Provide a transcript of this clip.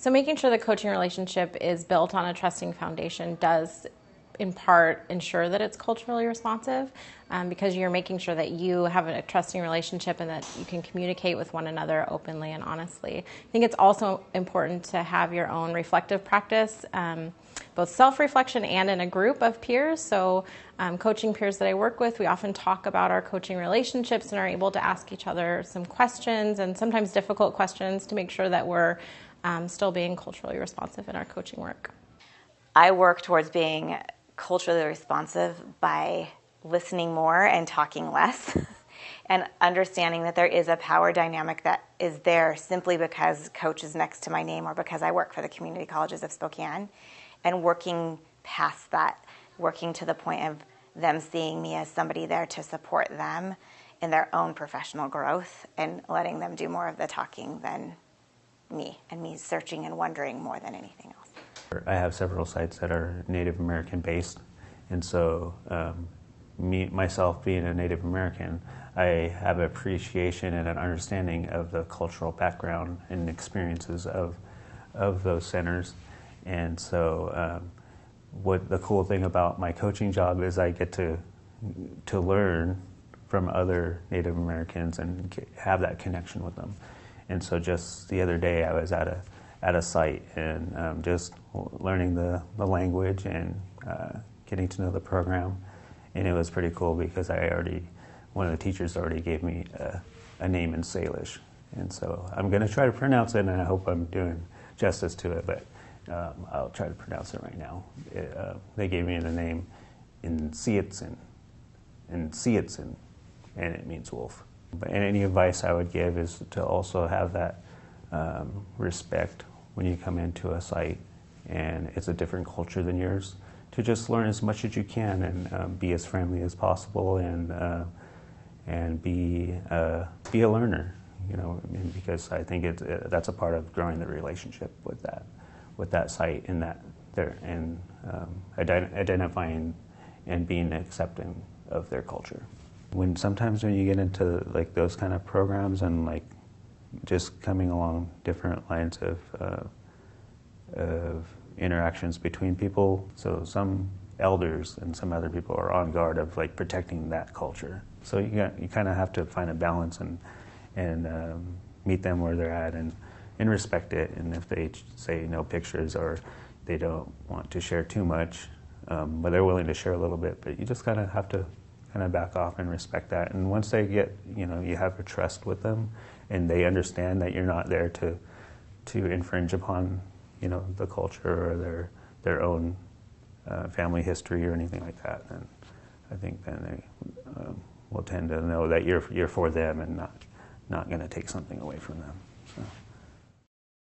So making sure the coaching relationship is built on a trusting foundation does in part ensure that it's culturally responsive, because you're making sure that you have a trusting relationship and that you can communicate with one another openly and honestly. I think it's also important to have your own reflective practice, both self-reflection and in a group of peers. So coaching peers that I work with, we often talk about our coaching relationships and are able to ask each other some questions, and sometimes difficult questions, to make sure that we're still being culturally responsive in our coaching work. I work towards being culturally responsive by listening more and talking less and understanding that there is a power dynamic that is there simply because coach is next to my name or because I work for the community colleges of Spokane, and working past that, working to the point of them seeing me as somebody there to support them in their own professional growth and letting them do more of the talking than me, and me searching and wondering more than anything else. I have several sites that are Native American based, and so myself being a Native American, I have an appreciation and an understanding of the cultural background and experiences of those centers. And so what the cool thing about my coaching job is I get to learn from other Native Americans and have that connection with them. And so just the other day I was at a site and just learning the language and getting to know the program, and it was pretty cool because one of the teachers already gave me a name in Salish, and so I'm going to try to pronounce it, and I hope I'm doing justice to it, but I'll try to pronounce it right now. They gave me the name in Sietsin, and it means wolf. But any advice I would give is to also have that respect when you come into a site and it's a different culture than yours, to just learn as much as you can and be as friendly as possible and be a learner, because I think that's a part of growing the relationship with that site and identifying and being accepting of their culture. Sometimes when you get into like those kind of programs and like just coming along different lines of interactions between people, so some elders and some other people are on guard of like protecting that culture. So you kind of have to find a balance and meet them where they're at and respect it. And if they say no pictures or they don't want to share too much, but they're willing to share a little bit, but you just kind of have to back off and respect that. And once they get, you have a trust with them and they understand that you're not there to infringe upon, the culture or their own family history or anything like that, then I think then they will tend to know that you're for them and not going to take something away from them. So.